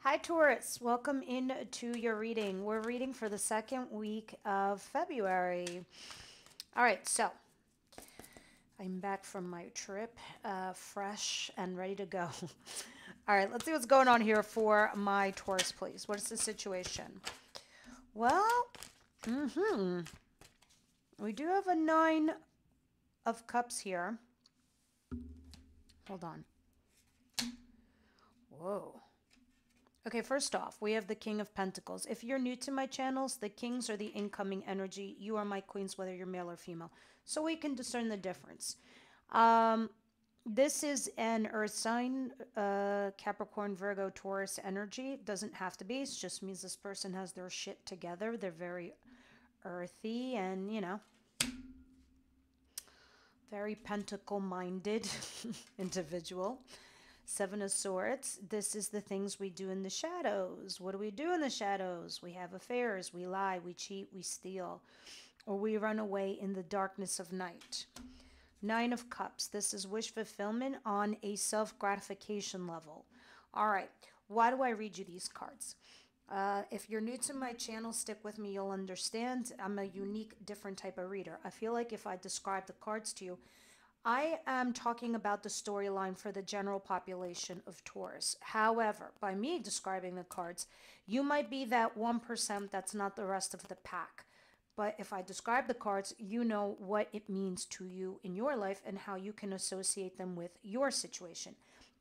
Hi, Taurus. Welcome into your reading. We're reading for the second week of February. All right, so I'm back from my trip, fresh and ready to go. All right, let's see what's going on here for my Taurus, please. What is the situation? Well, we do have a 9 of Cups here. Hold on. Whoa. Okay, first off, we have the King of Pentacles. If you're new to my channels, the kings are the incoming energy. You are my queens, whether you're male or female. So we can discern the difference. This is an earth sign, Capricorn, Virgo, Taurus energy. It doesn't have to be. It just means this person has their shit together. They're very earthy and, very pentacle-minded individual. 7 of Swords. This is the things we do in the shadows. What do we do in the shadows? We have affairs. We lie. We cheat. We steal. Or we run away in the darkness of night. 9 of Cups. This is wish fulfillment on a self-gratification level. All right. Why do I read you these cards? If you're new to my channel, stick with me. You'll understand. I'm a unique, different type of reader. I feel like if I describe the cards to you, I am talking about the storyline for the general population of Taurus. However, by me describing the cards, you might be that 1% that's not the rest of the pack. But if I describe the cards, you know what it means to you in your life and how you can associate them with your situation.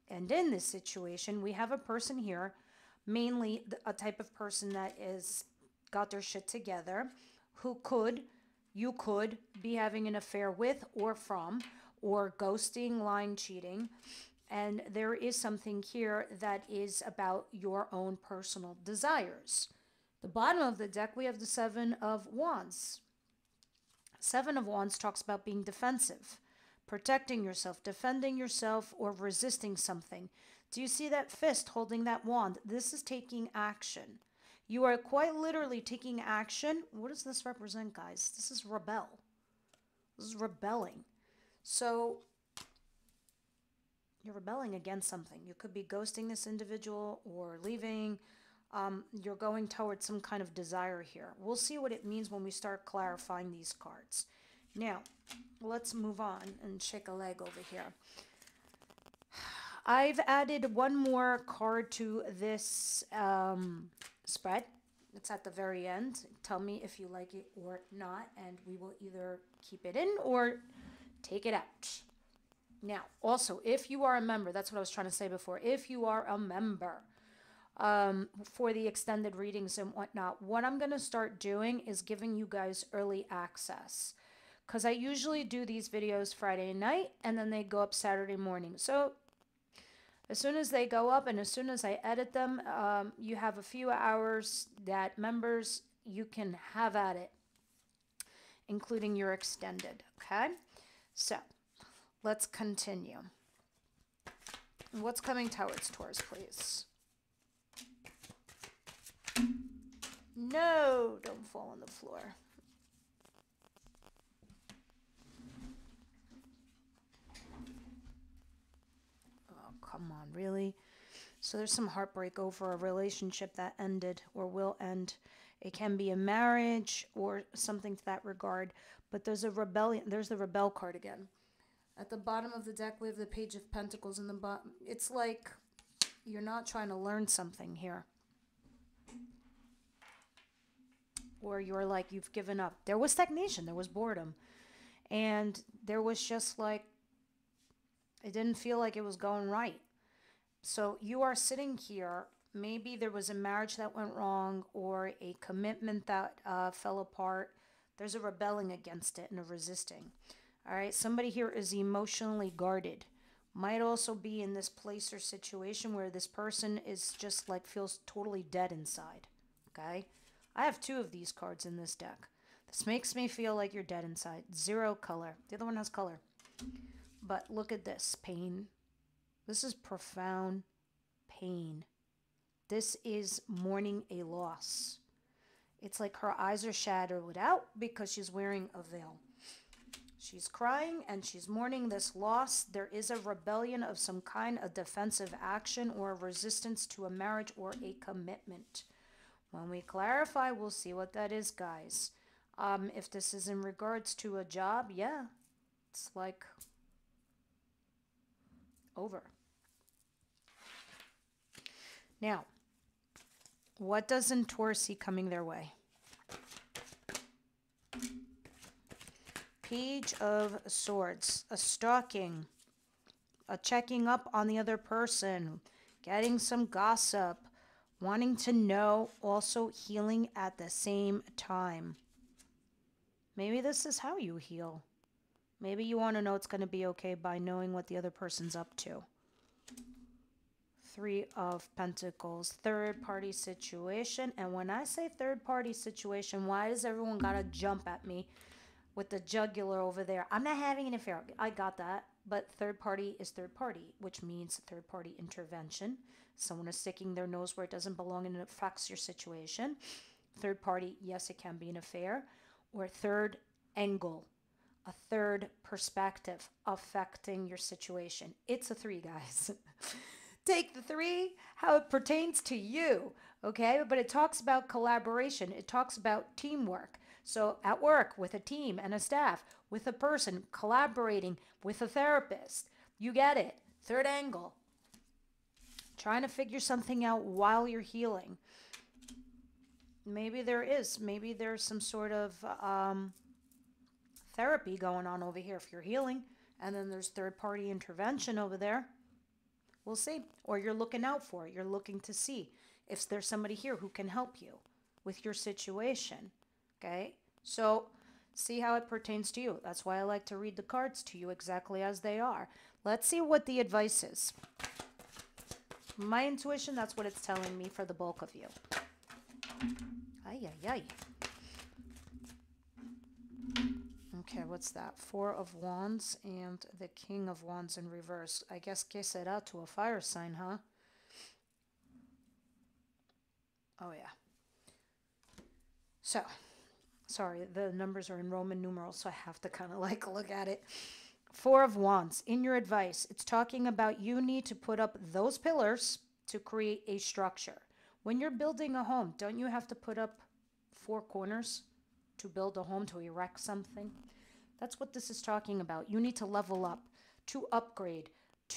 And in this situation, we have a person here, mainly a type of person that is got their shit together, who you could be having an affair with or from, or ghosting, lying, cheating. And there is something here that is about your own personal desires. The bottom of the deck, we have the 7 of Wands. 7 of Wands talks about being defensive, protecting yourself, defending yourself, or resisting something. Do you see that fist holding that wand? This is taking action. You are quite literally taking action. What does this represent, guys? This is rebel. This is rebelling. So you're rebelling against something. You could be ghosting this individual or leaving. You're going towards some kind of desire here. We'll see what it means when we start clarifying these cards. Now, let's move on and shake a leg over here. I've added one more card to this spread. It's at the very end. Tell me if you like it or not, and we will either keep it in or take it out. Now, also, if you are a member, that's what I was trying to say before. If you are a member for the extended readings and whatnot, what I'm going to start doing is giving you guys early access. Because I usually do these videos Friday night, and then they go up Saturday morning. So as soon as they go up and as soon as I edit them, you have a few hours that members, you can have at it, including your extended, okay? So let's continue. What's coming towards Taurus, please? No, don't fall on the floor. Oh, come on, really? So there's some heartbreak over a relationship that ended or will end. It can be a marriage or something to that regard, but there's a rebellion. There's the Rebel card again. At the bottom of the deck, we have the Page of Pentacles in the bottom. It's like you're not trying to learn something here. Or you're like, you've given up. There was stagnation. There was boredom. And there was just like, it didn't feel like it was going right. So you are sitting here. Maybe there was a marriage that went wrong or a commitment that fell apart. There's a rebelling against it and a resisting. All right, somebody here is emotionally guarded. Might also be in this place or situation where this person is just like feels totally dead inside. Okay, I have 2 of these cards in this deck. This makes me feel like you're dead inside. 0 color. The other one has color. But look at this pain. This is profound pain. This is mourning a loss. It's like her eyes are shadowed out because she's wearing a veil. She's crying and she's mourning this loss. There is a rebellion of some kind, a defensive action or a resistance to a marriage or a commitment. When we clarify, we'll see what that is, guys. If this is in regards to a job, yeah, it's like over. Now, what doesn't Taurus see coming their way? Page of Swords, a stalking, a checking up on the other person, getting some gossip, wanting to know, also healing at the same time. Maybe this is how you heal. Maybe you want to know it's going to be okay by knowing what the other person's up to. Three of Pentacles, third party situation. And when I say third party situation, why does everyone got to jump at me with the jugular over there? I'm not having an affair. I got that. But third party is third party, which means third party intervention. Someone is sticking their nose where it doesn't belong and it affects your situation. Third party, yes, it can be an affair. Or third angle, a third perspective affecting your situation. It's a 3, guys. Take the 3, how it pertains to you, okay? But it talks about collaboration. It talks about teamwork. So at work, with a team and a staff, with a person, collaborating with a therapist. You get it. Third angle. Trying to figure something out while you're healing. Maybe there is. Maybe there's some sort of therapy going on over here if you're healing. And then there's third-party intervention over there. We'll see. Or you're looking out for it. You're looking to see if there's somebody here who can help you with your situation. Okay? So see how it pertains to you. That's why I like to read the cards to you exactly as they are. Let's see what the advice is. My intuition, that's what it's telling me for the bulk of you. Ay, ay, ay. Okay, what's that? 4 of Wands and the King of Wands in reverse. I guess que será to a fire sign, huh? Oh, yeah. So, sorry, the numbers are in Roman numerals, so I have to kind of like look at it. 4 of Wands. In your advice, it's talking about you need to put up those pillars to create a structure. When you're building a home, don't you have to put up 4 corners to build a home, to erect something? That's what this is talking about. You need to level up, to upgrade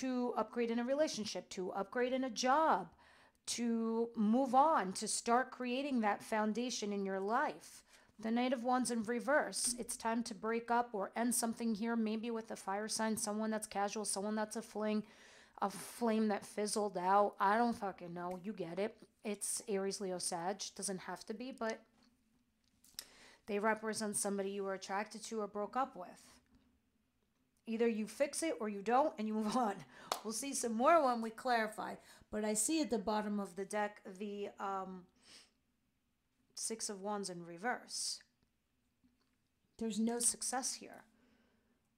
in a relationship, to upgrade in a job, to move on, to start creating that foundation in your life. The Knight of Wands in reverse. It's time to break up or end something here, maybe with a fire sign, someone that's casual, someone that's a fling, a flame that fizzled out. I don't fucking know. You get it. It's Aries, Leo, Sag. Doesn't have to be, but they represent somebody you were attracted to or broke up with. Either you fix it or you don't and you move on. We'll see some more when we clarify. But I see at the bottom of the deck the 6 of Wands in reverse. There's no success here.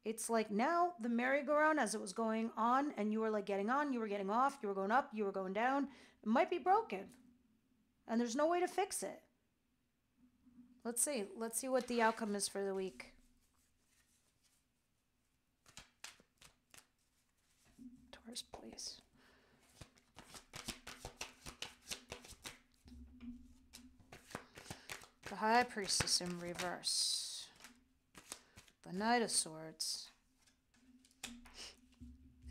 It's like now the merry-go-round as it was going on and you were like getting on, you were getting off, you were going up, you were going down. It might be broken. And there's no way to fix it. Let's see. Let's see what the outcome is for the week. Taurus, please. The High Priestess in reverse. The Knight of Swords.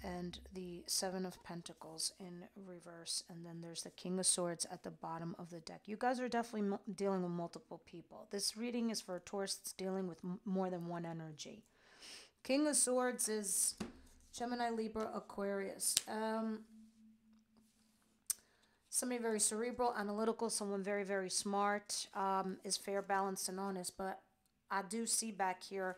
And the 7 of Pentacles in reverse. And then there's the King of Swords at the bottom of the deck. You guys are definitely dealing with multiple people. This reading is for a Taurus that's dealing with more than one energy. King of Swords is Gemini, Libra, Aquarius. Somebody very cerebral, analytical, someone very, very smart, is fair, balanced, and honest. But I do see back here,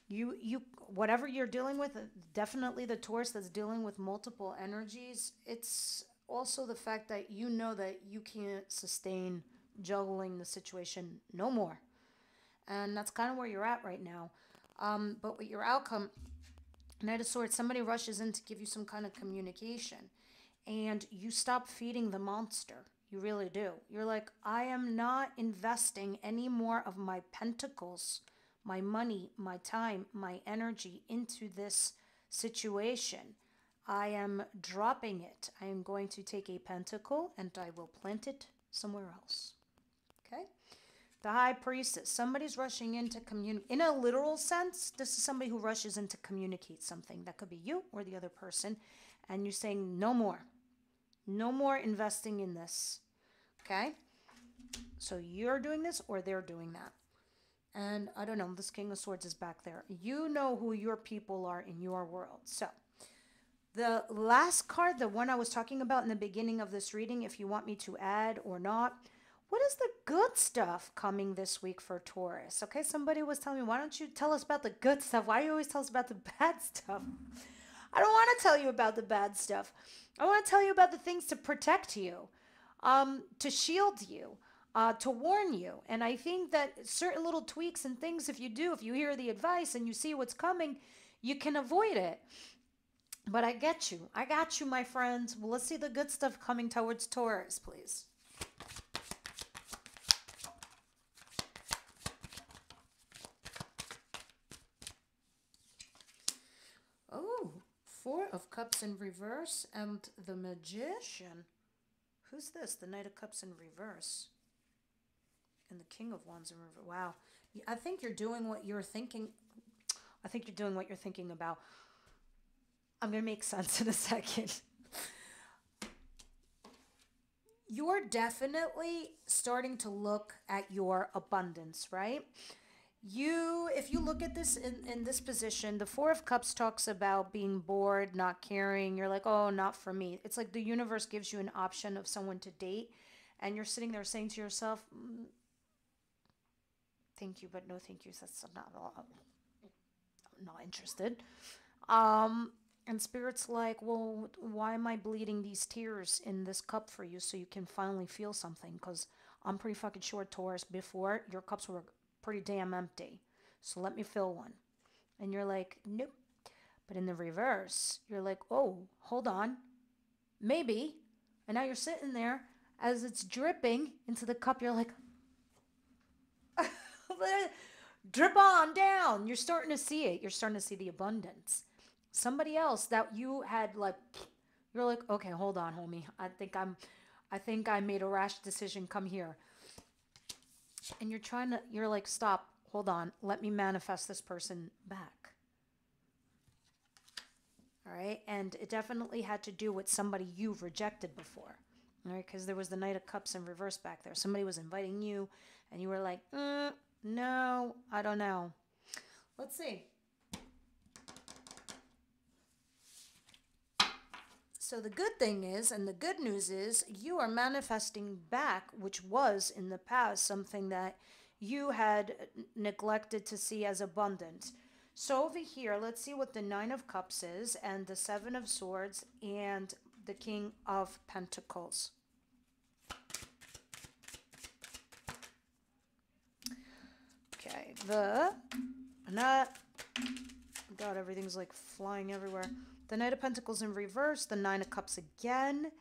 you whatever you're dealing with, definitely the Taurus that's dealing with multiple energies. It's also the fact that you know that you can't sustain juggling the situation no more. And that's kind of where you're at right now. But with your outcome, Knight of Swords, somebody rushes in to give you some kind of communication. And you stop feeding the monster. You really do. You're like, I am not investing any more of my pentacles, my money, my time, my energy into this situation. I am dropping it. I am going to take a pentacle and I will plant it somewhere else. Okay? The high priestess. Somebody's rushing in to communicate. In a literal sense, this is somebody who rushes in to communicate something. That could be you or the other person. And you're saying, no more. No more investing in this. Okay? So you're doing this or they're doing that. And I don't know, this King of Swords is back there. You know who your people are in your world. So the last card, the one I was talking about in the beginning of this reading, if you want me to add or not, what is the good stuff coming this week for Taurus? Okay, somebody was telling me, why don't you tell us about the good stuff? Why do you always tell us about the bad stuff? I don't want to tell you about the bad stuff. I want to tell you about the things to protect you, to shield you, to warn you. And I think that certain little tweaks and things, if you hear the advice and you see what's coming, you can avoid it. But I get you. I got you, my friends. Well, let's see the good stuff coming towards Taurus, please. Oh, Four of Cups in reverse and the Magician. Who's this? The Knight of Cups in reverse. And the King of Wands in reverse. Wow. I think you're doing what you're thinking. I think you're doing what you're thinking about. I'm going to make sense in a second. You're definitely starting to look at your abundance, right? If you look at this in this position, the Four of Cups talks about being bored, not caring. You're like, oh, not for me. It's like the universe gives you an option of someone to date, and you're sitting there saying to yourself, thank you, but no thank you. That's not interested. And Spirit's like, well, why am I bleeding these tears in this cup for you so you can finally feel something? Because I'm pretty fucking sure, Taurus, before your cups were pretty damn empty. So let me fill one. And you're like, nope. But in the reverse, you're like, oh, hold on. Maybe. And now you're sitting there as it's dripping into the cup. You're like, drip on down. You're starting to see it. You're starting to see the abundance. Somebody else that you had like, you're like, okay, hold on, homie. I think I made a rash decision. Come here. And you're like, stop, hold on. Let me manifest this person back. All right. And it definitely had to do with somebody you've rejected before. All right. Because there was the Knight of Cups in reverse back there. Somebody was inviting you and you were like, no, I don't know. Let's see. So the good thing is, and the good news is, you are manifesting back, which was in the past something that you had neglected to see as abundant. So over here, let's see what the Nine of Cups is, and the Seven of Swords, and the King of Pentacles. Okay, God, everything's like flying everywhere. The Knight of Pentacles in reverse, the Nine of Cups again,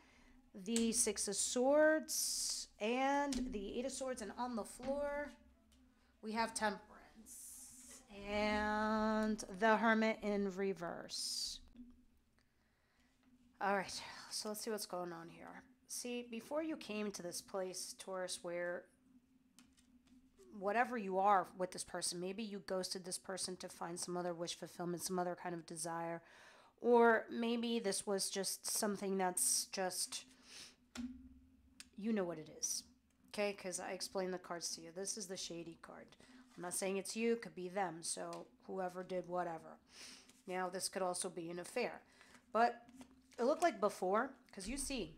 the Six of Swords, and the Eight of Swords, and on the floor, we have Temperance, and the Hermit in reverse. All right, so let's see what's going on here. See, before you came to this place, Taurus, where whatever you are with this person, maybe you ghosted this person to find some other wish fulfillment, some other kind of desire, or maybe this was just something that's just, you know what it is, okay? Because I explained the cards to you. This is the shady card. I'm not saying it's you. It could be them. So whoever did whatever. Now, this could also be an affair. But it looked like before, because you see,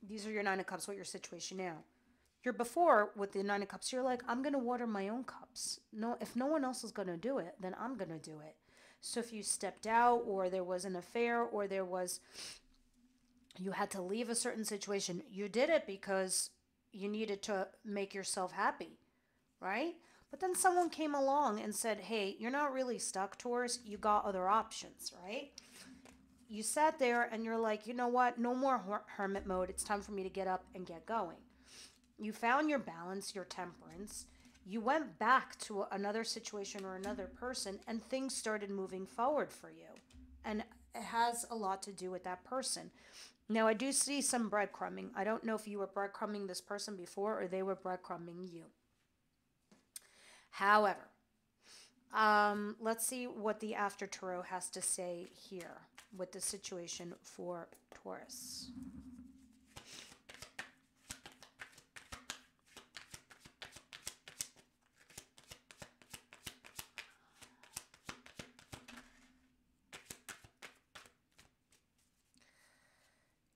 these are your Nine of Cups. What your situation now? You're before with the Nine of Cups. You're like, I'm going to water my own cups. No, if no one else is going to do it, then I'm going to do it. So if you stepped out, or there was an affair, or you had to leave a certain situation, you did it because you needed to make yourself happy, right? But then someone came along and said, hey, you're not really stuck, Taurus. You got other options, right? You sat there and you're like, you know what? No more hermit mode. It's time for me to get up and get going. You found your balance, your temperance. You went back to another situation or another person and things started moving forward for you. And it has a lot to do with that person. Now, I do see some breadcrumbing. I don't know if you were breadcrumbing this person before or they were breadcrumbing you. However, let's see what the After Tarot has to say here with the situation for Taurus.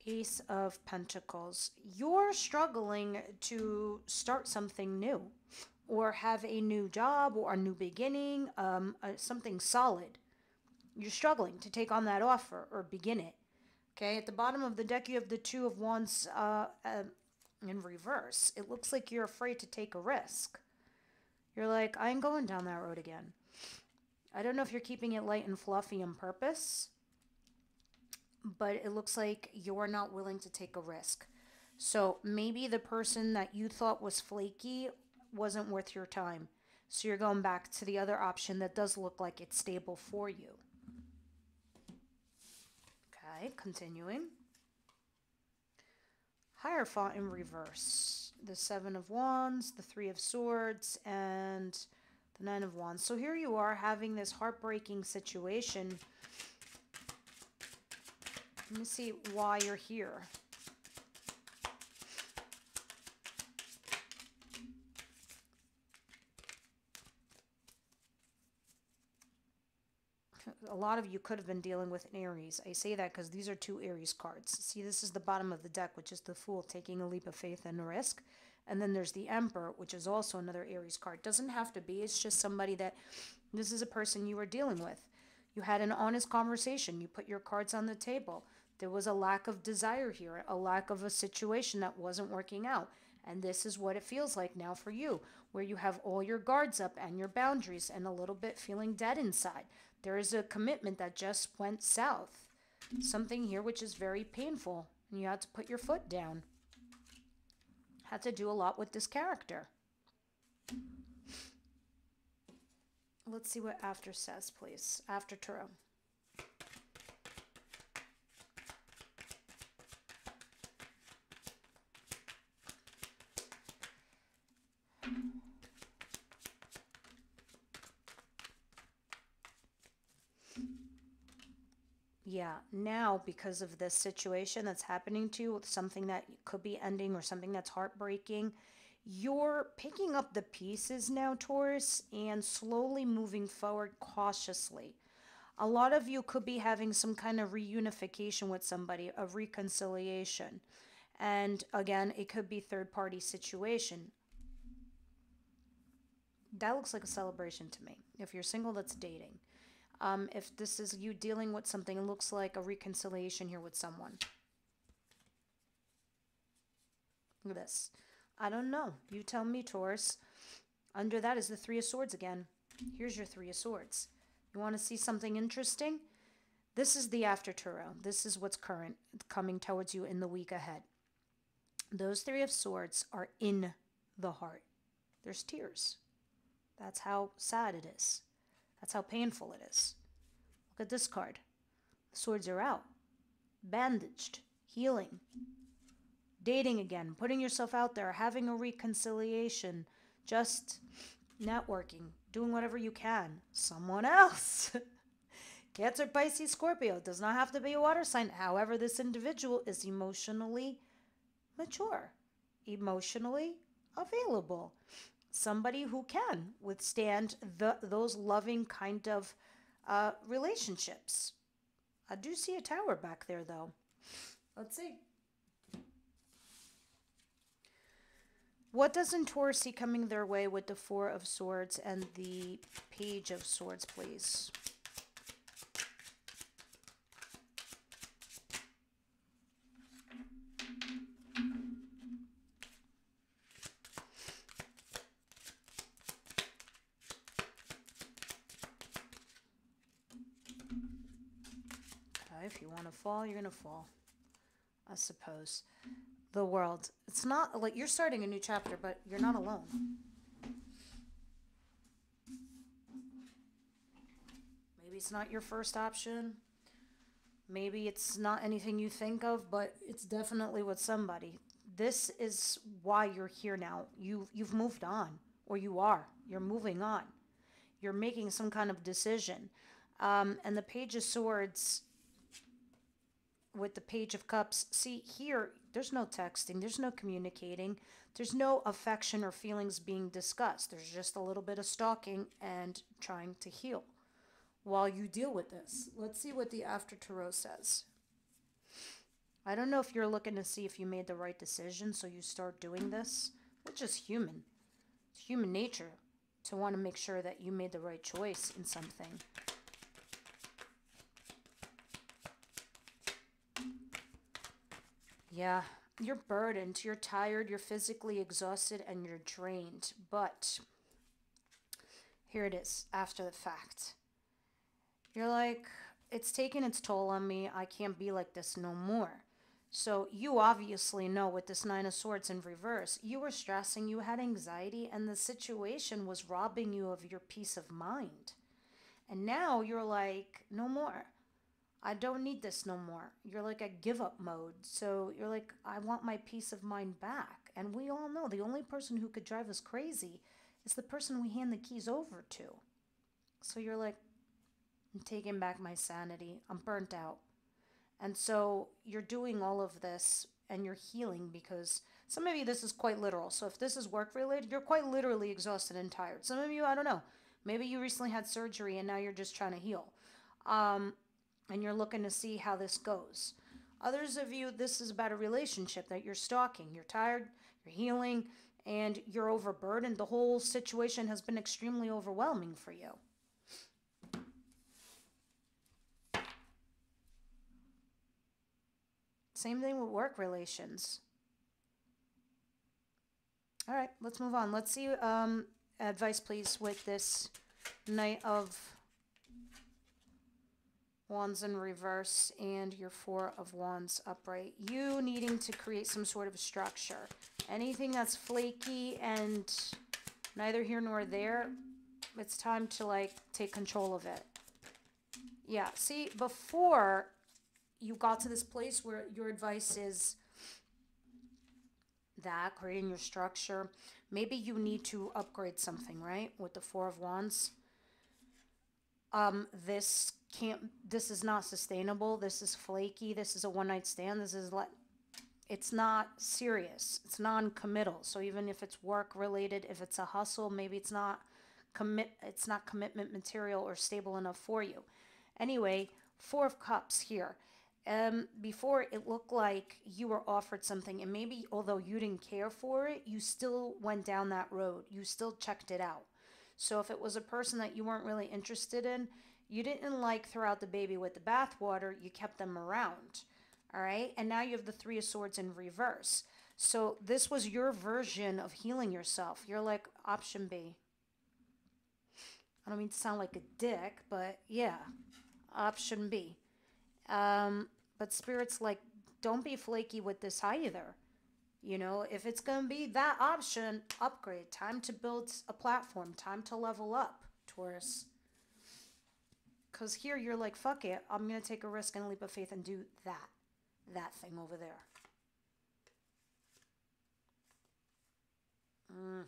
Ace of Pentacles. You're struggling to start something new or have a new job or a new beginning, something solid. You're struggling to take on that offer or begin it. Okay, at the bottom of the deck, you have the Two of Wands in reverse. It looks like you're afraid to take a risk. You're like, I ain't going down that road again. I don't know if you're keeping it light and fluffy on purpose, but it looks like you're not willing to take a risk. So maybe the person that you thought was flaky wasn't worth your time. So you're going back to the other option that does look like it's stable for you. Okay, continuing. Hierophant in reverse. The Seven of Wands, the Three of Swords, and the Nine of Wands. So here you are having this heartbreaking situation. Let me see why you're here. A lot of you could have been dealing with an Aries. I say that because these are two Aries cards. See, this is the bottom of the deck, which is the Fool taking a leap of faith and a risk. And then there's the Emperor, which is also another Aries card. Doesn't have to be. It's just somebody that, this is a person you were dealing with. You had an honest conversation. You put your cards on the table. There was a lack of desire here, a lack of a situation that wasn't working out. And this is what it feels like now for you, where you have all your guards up and your boundaries and a little bit feeling dead inside. There is a commitment that just went south. Something here which is very painful. And you had to put your foot down. Had to do a lot with this character. Let's see what After says, please. After Tarot. Yeah, now because of this situation that's happening to you, with something that could be ending or something that's heartbreaking, you're picking up the pieces now, Taurus, and slowly moving forward cautiously. A lot of you could be having some kind of reunification with somebody, a reconciliation. And again, it could be third-party situation. That looks like a celebration to me. If you're single, that's dating. If this is you dealing with something, it looks like a reconciliation here with someone. Look at this. I don't know. You tell me, Taurus. Under that is the Three of Swords again. Here's your Three of Swords. You want to see something interesting? This is the After Tarot. This is what's current, coming towards you in the week ahead. Those Three of Swords are in the heart. There's tears. That's how sad it is. That's how painful it is. Look at this card. The swords are out. Bandaged. Healing. Dating again. Putting yourself out there. Having a reconciliation. Just networking. Doing whatever you can. Someone else. Cancer, Pisces, Scorpio. It does not have to be a water sign. However, this individual is emotionally mature. Emotionally available. Somebody who can withstand those loving kind of relationships. I do see a tower back there, though. Let's see. What doesn't Taurus see coming their way with the Four of Swords and the Page of Swords, please? If you want to fall, you're going to fall, I suppose. The World. It's not like you're starting a new chapter, but you're not alone. it's not your first option. Maybe it's not anything you think of, but it's definitely with somebody. This is why you're here now. You've moved on, or you are. You're moving on. You're making some kind of decision. And the Page of Swords with the Page of Cups, see here, there's no texting, there's no communicating, there's no affection or feelings being discussed. There's just a little bit of stalking and trying to heal while you deal with this. Let's see what the After Tarot says. I don't know if you're looking to see if you made the right decision, so you start doing this, which is human. It's human nature to want to make sure that you made the right choice in something. Yeah, you're burdened, you're tired, you're physically exhausted, and you're drained. But here it is, after the fact. You're like, it's taking its toll on me. I can't be like this no more. So you obviously know with this Nine of Swords in reverse, you were stressing, you had anxiety, and the situation was robbing you of your peace of mind. And now you're like, no more. I don't need this no more. You're like a give up mode. So you're like, I want my peace of mind back. And we all know the only person who could drive us crazy is the person we hand the keys over to. So you're like, I'm taking back my sanity. I'm burnt out. And so you're doing all of this and you're healing because some of you, this is quite literal. So if this is work related, you're quite literally exhausted and tired. Some of you, I don't know. Maybe you recently had surgery and now you're just trying to heal. And you're looking to see how this goes. Others of you, this is about a relationship that you're stalking. You're tired, you're healing, and you're overburdened. The whole situation has been extremely overwhelming for you. Same thing with work relations. All right, let's move on. Let's see advice, please, with this Knight of Wands in reverse and your Four of Wands upright. You needing to create some sort of structure. Anything that's flaky and neither here nor there, it's time to like take control of it. Yeah, see, before you got to this place where your advice is that, creating your structure, maybe you need to upgrade something, right? With the Four of Wands. This is not sustainable. This is flaky. This is a one-night stand. It's not serious. It's non-committal. So even if it's work related, if it's a hustle, maybe it's not commitment material or stable enough for you. Anyway, Four of Cups here. Before it looked like you were offered something, and maybe although you didn't care for it, you still went down that road. You still checked it out. So if it was a person that you weren't really interested in, you didn't like throw out the baby with the bathwater, you kept them around. All right? And now you have the Three of Swords in reverse. So this was your version of healing yourself. You're like option B. I don't mean to sound like a dick, but yeah, option B. But Spirit's like, don't be flaky with this either. You know, if it's going to be that option, upgrade. Time to build a platform. Time to level up, Taurus. Because here you're like, fuck it. I'm going to take a risk and a leap of faith and do that thing over there.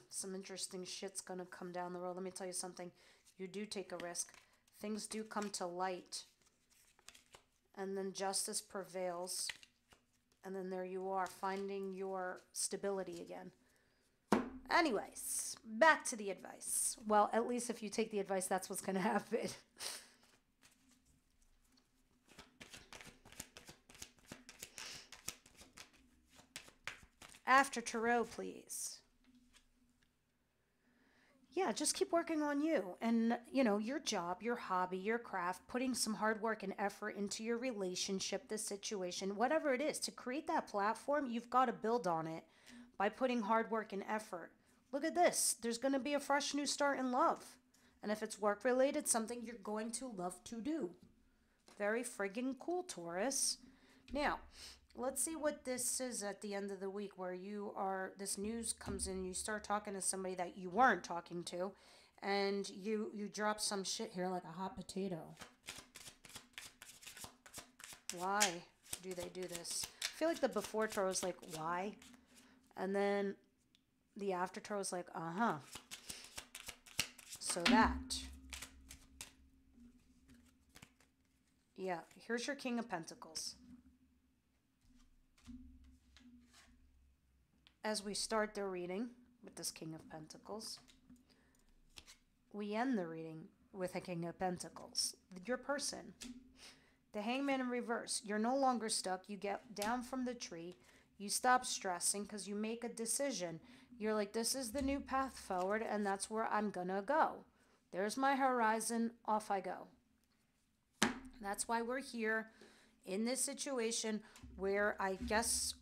Some interesting shit's going to come down the road. Let me tell you something. You do take a risk. Things do come to light. And then justice prevails. And then there you are, finding your stability again. Anyways, back to the advice. Well, at least if you take the advice, that's what's going to happen. After Tarot, please. Yeah, just keep working on you and, you know, your job, your hobby, your craft, putting some hard work and effort into your relationship, the situation, whatever it is. To create that platform, you've got to build on it by putting hard work and effort. Look at this. There's going to be a fresh new start in love. And if it's work related, something you're going to love to do. Very friggin' cool, Taurus. Now, let's see what this is at the end of the week where this news comes in, you start talking to somebody that you weren't talking to, and you drop some shit here like a hot potato. Why do they do this? I feel like the before tarot is like, why? And then the after tarot is like, uh-huh. So that. Yeah, here's your King of Pentacles. As we start the reading with this King of Pentacles, we end the reading with a King of Pentacles. Your person. The Hangman in reverse. You're no longer stuck. You get down from the tree. You stop stressing because you make a decision. You're like, this is the new path forward, and that's where I'm going to go. There's my horizon. Off I go. That's why we're here in this situation where I guess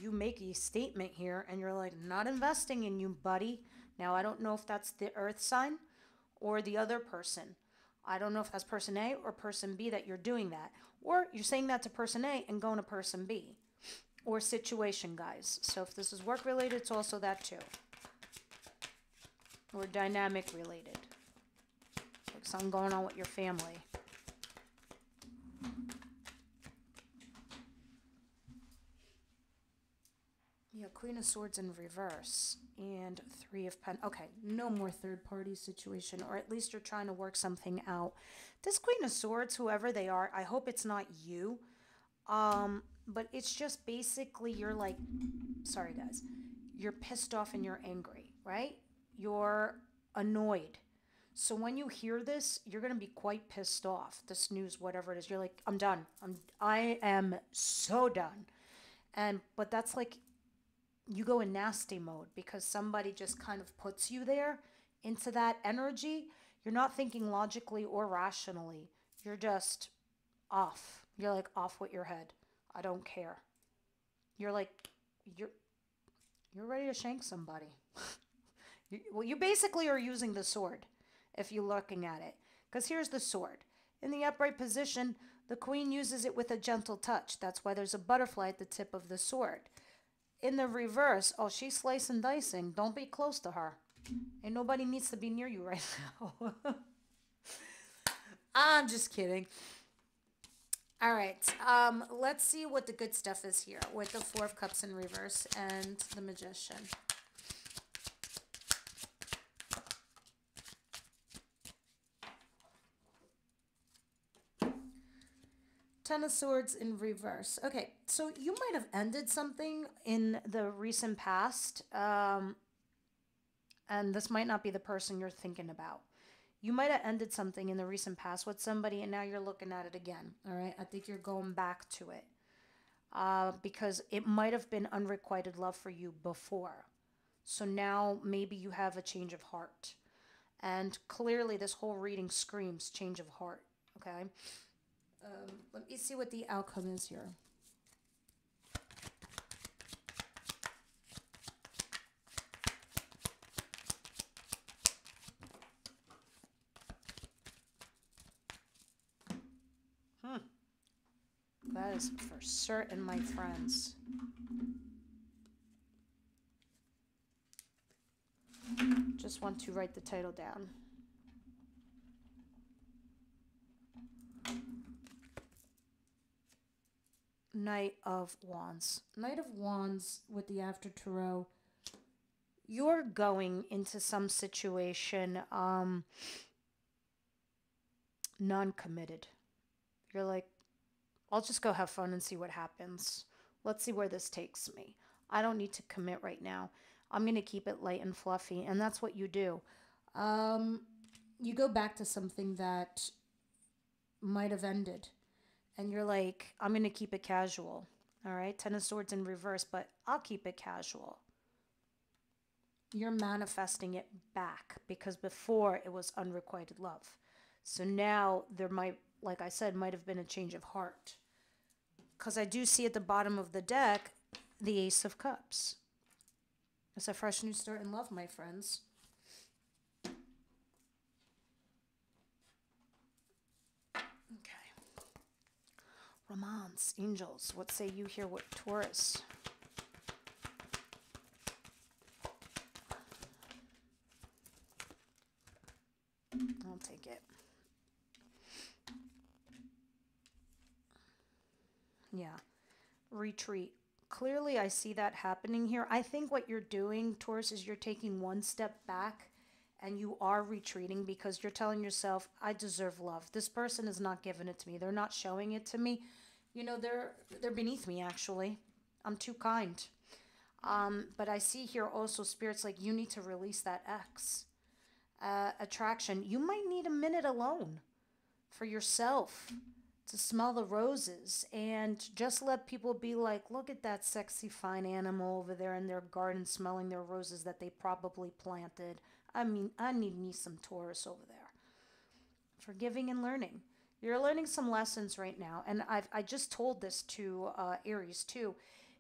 you make a statement here and you're like, not investing in you, buddy. Now, I don't know if that's the earth sign or the other person. I don't know if that's person A or person B that you're doing that. Or you're saying that to person A and going to person B. Or situation, guys. So if this is work related, it's also that too. Or dynamic related. Like something going on with your family. Yeah, Queen of Swords in reverse and Three of Pentacles. Okay, no more third-party situation, or at least you're trying to work something out. This Queen of Swords, whoever they are, I hope it's not you. But it's just basically you're like, sorry guys, you're pissed off and you're angry, right? You're annoyed. So when you hear this, you're going to be quite pissed off. This news, whatever it is, you're like, I'm done. I am so done. But that's like, you go in nasty mode because somebody just kind of puts you there into that energy. You're not thinking logically or rationally. You're just off. You're like off with your head. I don't care. You're like, you're ready to shank somebody. Well, you basically are using the sword if you're looking at it. Because here's the sword. In the upright position, the queen uses it with a gentle touch. That's why there's a butterfly at the tip of the sword. In the reverse, oh, she's slicing and dicing. Don't be close to her. And nobody needs to be near you right now. I'm just kidding. All right. Let's see what the good stuff is here with the Four of Cups in reverse and the Magician. Ten of Swords in reverse. Okay, so you might have ended something in the recent past, and this might not be the person you're thinking about. You might have ended something in the recent past with somebody, and now you're looking at it again, all right? I think you're going back to it because it might have been unrequited love for you before. So now maybe you have a change of heart. And clearly this whole reading screams change of heart, okay? Let me see what the outcome is here. That is for certain, my friends. Just want to write the title down. Knight of Wands. Knight of Wands with the After Tarot. You're going into some situation non-committed. You're like, I'll just go have fun and see what happens. Let's see where this takes me. I don't need to commit right now. I'm going to keep it light and fluffy. And that's what you do. You go back to something that might have ended. And you're like, I'm going to keep it casual. All right. Ten of Swords in reverse, but I'll keep it casual. You're manifesting it back because before it was unrequited love. So now there might, like I said, might have been a change of heart. Because I do see at the bottom of the deck, the Ace of Cups. It's a fresh new start in love, my friends. Okay. Romance, angels, what say you here with Taurus? I'll take it. Yeah. Retreat. Clearly, I see that happening here. I think what you're doing, Taurus, is you're taking one step back and you are retreating because you're telling yourself, I deserve love. This person is not giving it to me. They're not showing it to me. You know, they're beneath me actually. I'm too kind. But I see here also spirits like you need to release that X. Attraction. You might need a minute alone for yourself to smell the roses and just let people be like, look at that sexy fine animal over there in their garden smelling their roses that they probably planted. I mean, I need me some Taurus over there. Forgiving and learning. You're learning some lessons right now, and I just told this to Aries too.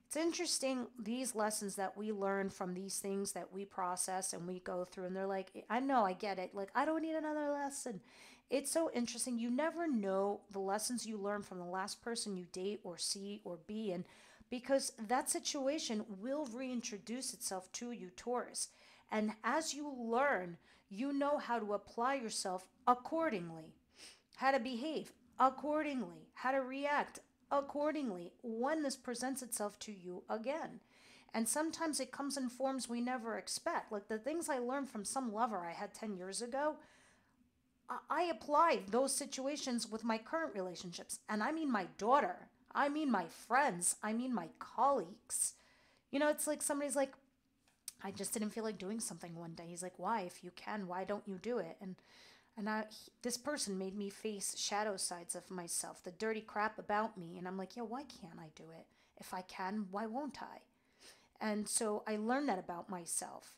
It's interesting these lessons that we learn from these things that we process and we go through, and they're like, I know, I get it. Like, I don't need another lesson. It's so interesting. You never know the lessons you learn from the last person you date or see or be in because that situation will reintroduce itself to you, Taurus. And as you learn, you know how to apply yourself accordingly, how to behave accordingly, how to react accordingly when this presents itself to you again. And sometimes it comes in forms we never expect. Like the things I learned from some lover I had 10 years ago, I apply those situations with my current relationships. And I mean my daughter, I mean my friends, I mean my colleagues. You know, it's like somebody's like, I just didn't feel like doing something one day. He's like, why? If you can, why don't you do it? This person made me face shadow sides of myself, the dirty crap about me. And I'm like, yeah, why can't I do it? If I can, why won't I? And so I learned that about myself.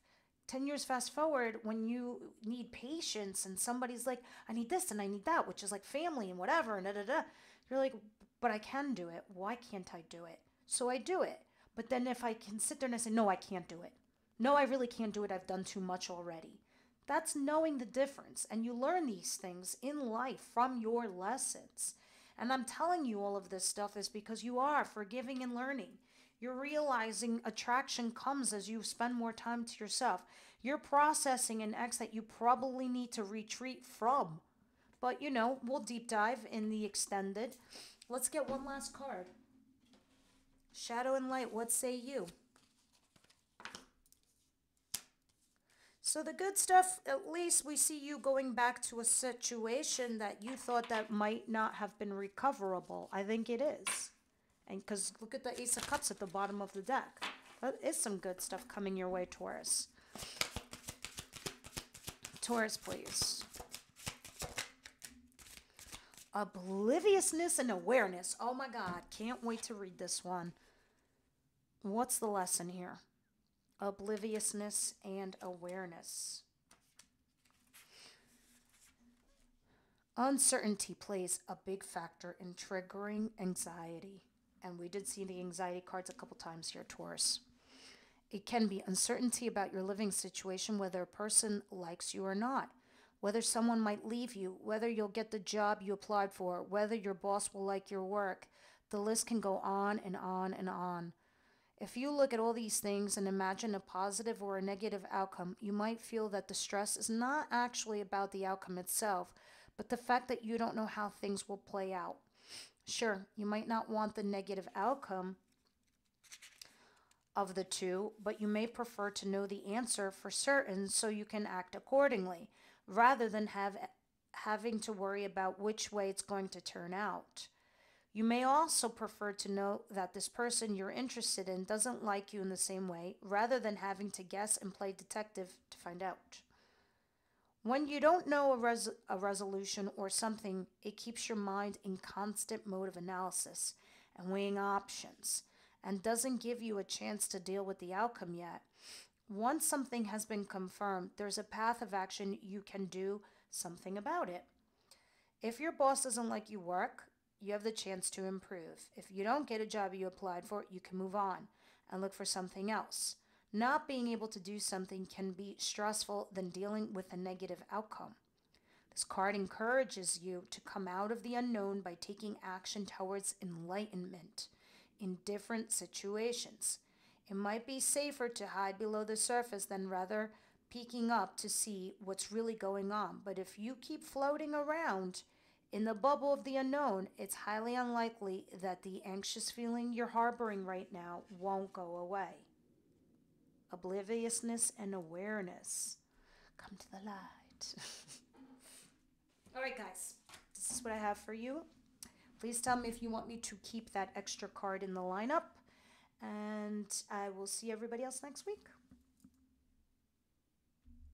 10 years fast forward, when you need patience and somebody's like, I need this and I need that, which is like family and whatever, and da da da, you're like, but I can do it. Why can't I do it? So I do it. But then if I can sit there and I say, no, I can't do it. No, I really can't do it. I've done too much already. That's knowing the difference. And you learn these things in life from your lessons. And I'm telling you all of this stuff is because you are forgiving and learning. You're realizing attraction comes as you spend more time to yourself. You're processing an ex that you probably need to retreat from. But, you know, we'll deep dive in the extended. Let's get one last card. Shadow and light, what say you? So the good stuff, at least we see you going back to a situation that you thought that might not have been recoverable. I think it is. And because look at the Ace of Cups at the bottom of the deck. That is some good stuff coming your way, Taurus. Taurus, please. Obliviousness and awareness. Oh my God, can't wait to read this one. What's the lesson here? Obliviousness and awareness. Uncertainty plays a big factor in triggering anxiety. And we did see the anxiety cards a couple times here, Taurus. It can be uncertainty about your living situation, whether a person likes you or not, whether someone might leave you, whether you'll get the job you applied for, whether your boss will like your work. The list can go on and on and on. If you look at all these things and imagine a positive or a negative outcome, you might feel that the stress is not actually about the outcome itself, but the fact that you don't know how things will play out. Sure, you might not want the negative outcome of the two, but you may prefer to know the answer for certain so you can act accordingly, rather than having to worry about which way it's going to turn out. You may also prefer to know that this person you're interested in doesn't like you in the same way, rather than having to guess and play detective to find out. When you don't know a resolution or something, it keeps your mind in constant mode of analysis and weighing options, and doesn't give you a chance to deal with the outcome yet. Once something has been confirmed, there's a path of action you can do something about it. If your boss doesn't like you work, you have the chance to improve. If you don't get a job you applied for, you can move on and look for something else. Not being able to do something can be stressful than dealing with a negative outcome. This card encourages you to come out of the unknown by taking action towards enlightenment in different situations. It might be safer to hide below the surface than rather peeking up to see what's really going on. But if you keep floating around, In the bubble of the unknown, it's highly unlikely that the anxious feeling you're harboring right now won't go away. Obliviousness and awareness. Come to the light. All right, guys, this is what I have for you. Please tell me if you want me to keep that extra card in the lineup. And I will see everybody else next week.